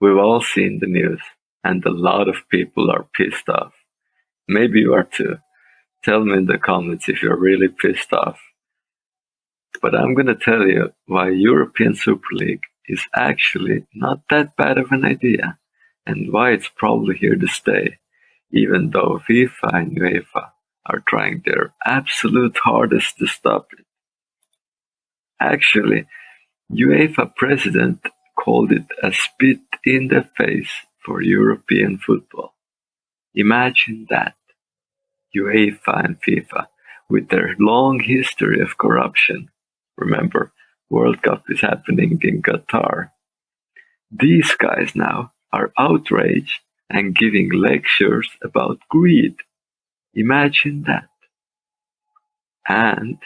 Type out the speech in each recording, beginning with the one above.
We've all seen the news, and a lot of people are pissed off. Maybe you are too. Tell me in the comments if you're really pissed off. But I'm gonna tell you why European Super League is actually not that bad of an idea, and why it's probably here to stay, even though FIFA and UEFA are trying their absolute hardest to stop it. Actually, UEFA president called it a spit in the face for European football. Imagine that. UEFA and FIFA, with their long history of corruption. Remember, World Cup is happening in Qatar. These guys now are outraged and giving lectures about greed. Imagine that. And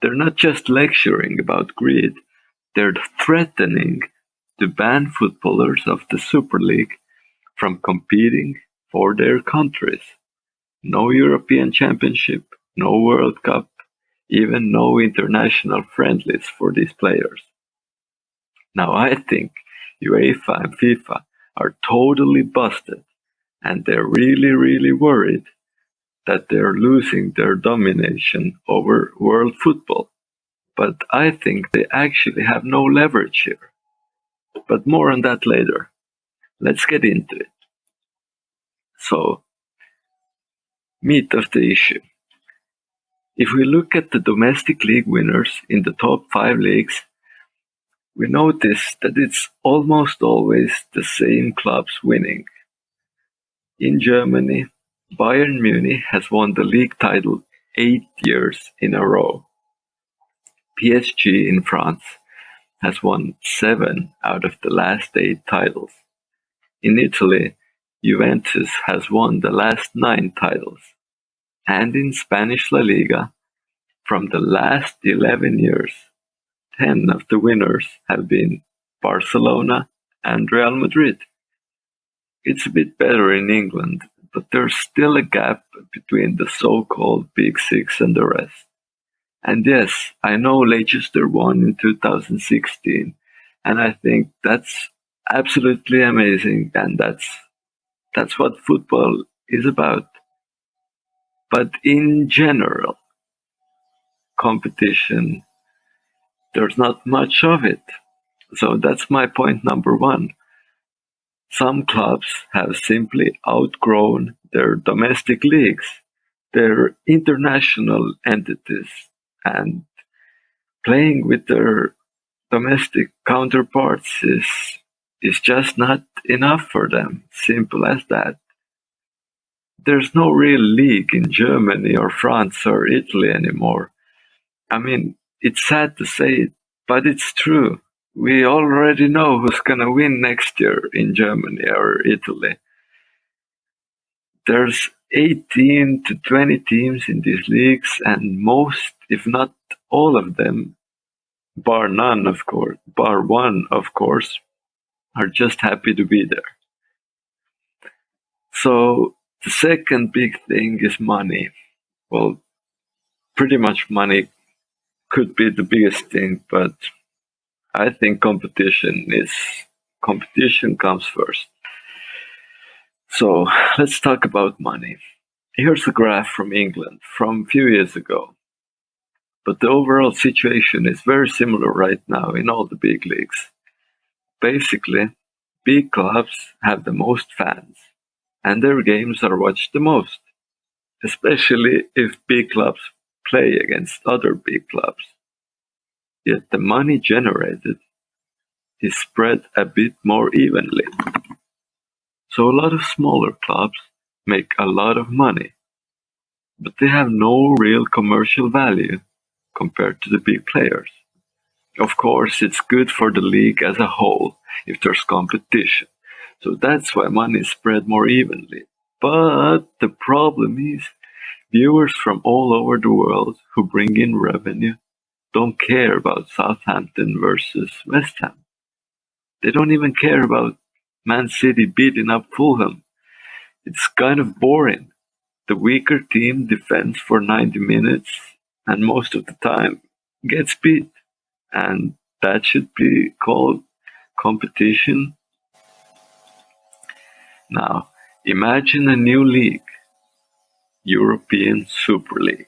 they're not just lecturing about greed, they're threatening to ban footballers of the Super League from competing for their countries. No European Championship, no World Cup, even no international friendlies for these players. Now I think UEFA and FIFA are totally busted, and they're really worried that they're losing their domination over world football. But I think they actually have no leverage here. But more on that later. Let's get into it. So, meat of the issue. If we look at the domestic league winners in the top 5 leagues, we notice that it's almost always the same clubs winning. In Germany, Bayern Munich has won the league title 8 years in a row. PSG in France has won 7 out of the last 8 titles. In Italy, Juventus has won the last 9 titles. And in Spanish La Liga, from the last 11 years, 10 of the winners have been Barcelona and Real Madrid. It's a bit better in England, but there's still a gap between the so-called Big Six and the rest. And yes, I know Leicester won in 2016, and I think that's absolutely amazing, and that's what football is about. But in general, competition, there's not much of it. So that's my point number 1. Some clubs have simply outgrown their domestic leagues, their international entities, and playing with their domestic counterparts is just not enough for them. Simple as that. There's no real league in Germany or France or Italy anymore. I mean, it's sad to say it, but it's true. We already know who's gonna win next year in Germany or Italy. There's 18 to 20 teams in these leagues, and most, if not all of them, bar one, of course, are just happy to be there. So the second big thing is money. Well, pretty much money could be the biggest thing, but I think competition comes first. So let's talk about money. Here's a graph from England from a few years ago. But the overall situation is very similar right now in all the big leagues. Basically, big clubs have the most fans, and their games are watched the most, especially if big clubs play against other big clubs. Yet the money generated is spread a bit more evenly. So a lot of smaller clubs make a lot of money, but they have no real commercial value compared to the big players. Of course, it's good for the league as a whole if there's competition, so that's why money is spread more evenly. But the problem is, viewers from all over the world who bring in revenue don't care about Southampton versus West Ham. They don't even care about Man City beating up Fulham. It's kind of boring. The weaker team defends for 90 minutes and most of the time gets beat. And that should be called competition. Now, imagine a new league, European Super League,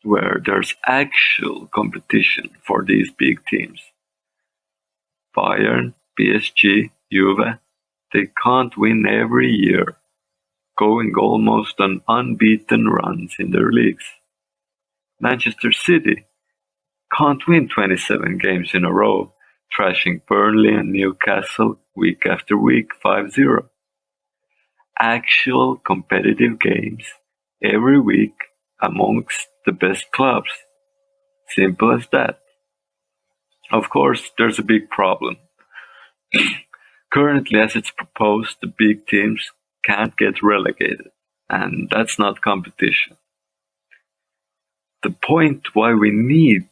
where there's actual competition for these big teams. Bayern, PSG, Juve, they can't win every year, going almost on unbeaten runs in their leagues. Manchester City can't win 27 games in a row, trashing Burnley and Newcastle week after week 5-0. Actual competitive games every week amongst the best clubs. Simple as that. Of course, there's a big problem. Currently, as it's proposed, the big teams can't get relegated, and that's not competition. The point why we need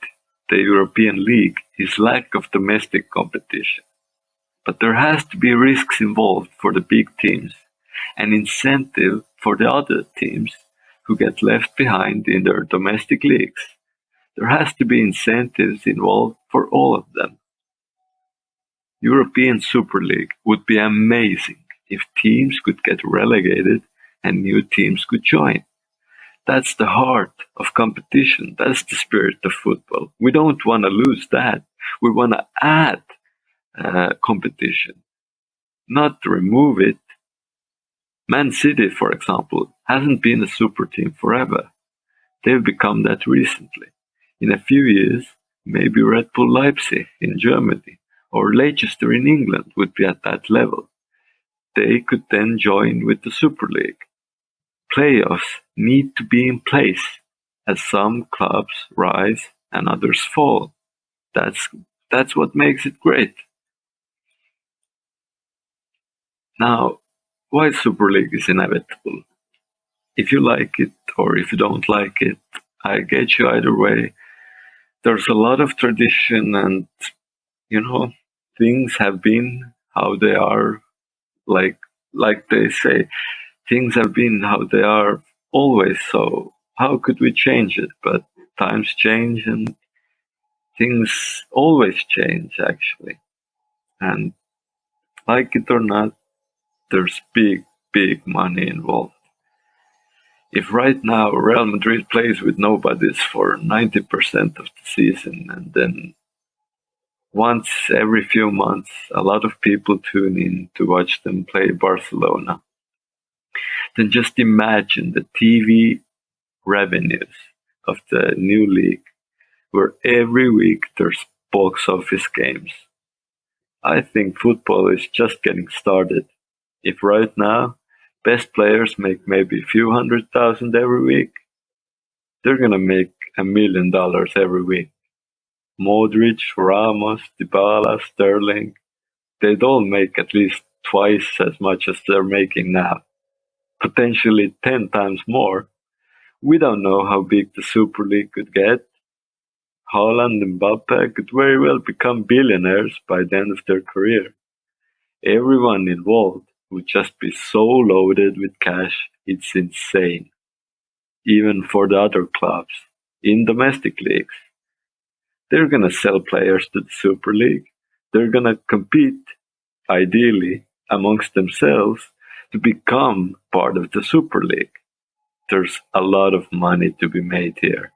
the European League is lack of domestic competition. But there has to be risks involved for the big teams, an incentive for the other teams who get left behind in their domestic leagues. There has to be incentives involved for all of them. European Super League would be amazing if teams could get relegated and new teams could join. That's the heart of competition. That's the spirit of football. We don't want to lose that. We want to add competition, not remove it. Man City, for example, hasn't been a super team forever. They've become that recently. In a few years, maybe Red Bull Leipzig in Germany or Leicester in England would be at that level. They could then join with the Super League. Playoffs need to be in place as some clubs rise and others fall. That's what makes it great. Now, why Super League is inevitable? If you like it or if you don't like it, I get you either way. There's a lot of tradition and, you know, things have been how they are, like they say, things have been how they are always, so how could we change it? But times change and things always change, actually. And like it or not, there's big money involved. If right now Real Madrid plays with nobodies for 90% of the season and then once every few months a lot of people tune in to watch them play Barcelona, then just imagine the TV revenues of the new league where every week there's box office games. I think football is just getting started. If right now best players make maybe a few $100,000 every week, they're gonna make $1 million every week. Modric, Ramos, Dybala, Sterling, they'd all make at least twice as much as they're making now. Potentially 10 times more. We don't know how big the Super League could get. Haaland and Mbappe could very well become billionaires by the end of their career. Everyone involved would just be so loaded with cash, it's insane. Even for the other clubs in domestic leagues. They're gonna sell players to the Super League. They're gonna compete, ideally, amongst themselves to become part of the Super League. There's a lot of money to be made here.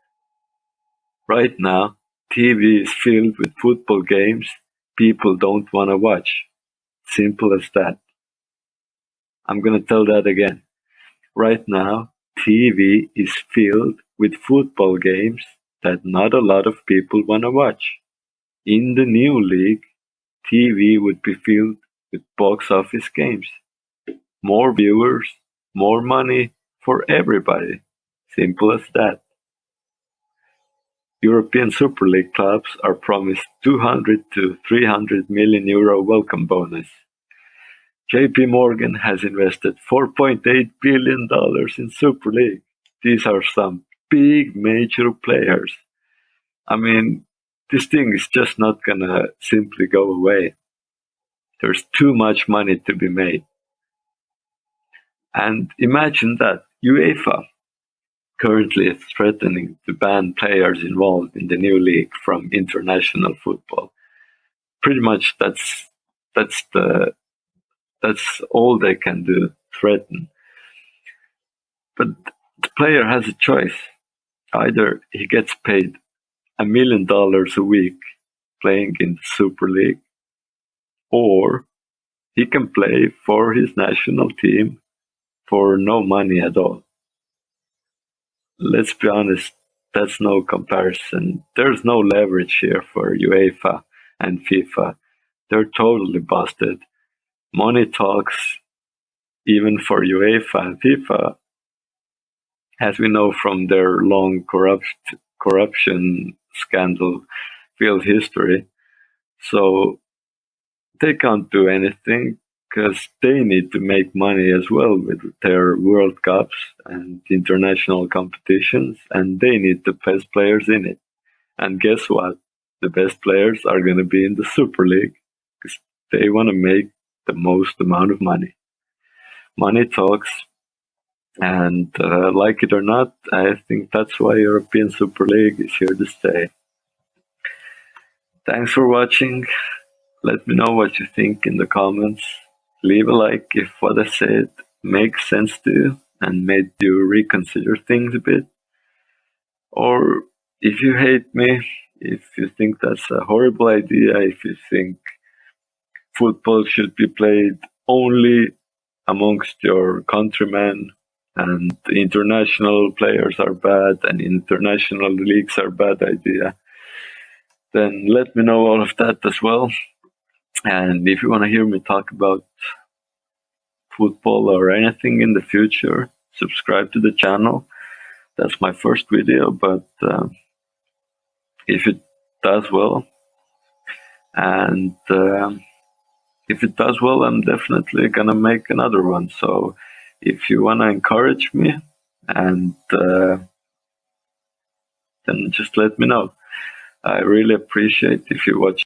Right now, TV is filled with football games people don't want to watch. Simple as that. I'm gonna tell that again. Right now, TV is filled with football games that not a lot of people want to watch. In the new league, TV would be filled with box office games. More viewers, more money for everybody. Simple as that. European Super League clubs are promised 200 to 300 million euro welcome bonus. JP Morgan has invested $4.8 billion in Super League. These are some big major players. I mean, this thing is just not gonna simply go away. There's too much money to be made. And imagine that UEFA currently is threatening to ban players involved in the new league from international football. Pretty much that's the That's all they can do, threaten. But the player has a choice. Either he gets paid $1 million a week playing in the Super League, or he can play for his national team for no money at all. Let's be honest, that's no comparison. There's no leverage here for UEFA and FIFA. They're totally busted. Money talks, even for UEFA and FIFA, as we know from their long corruption scandal filled history. So they can't do anything because they need to make money as well with their World Cups and international competitions, and they need the best players in it. And guess what? The best players are going to be in the Super League because they want to make the most amount of money. Money talks, and like it or not, I think that's why European Super League is here to stay. Thanks for watching. Let me know what you think in the comments. Leave a like if what I said makes sense to you and made you reconsider things a bit. Or if you hate me, if you think that's a horrible idea, if you think football should be played only amongst your countrymen and international players are bad and international leagues are bad idea, then let me know all of that as well. And if you want to hear me talk about football or anything in the future, subscribe to the channel. That's my first video, but if it does well, and if it does well, I'm definitely gonna make another one. So if you wanna encourage me, and then just let me know. I really appreciate if you watch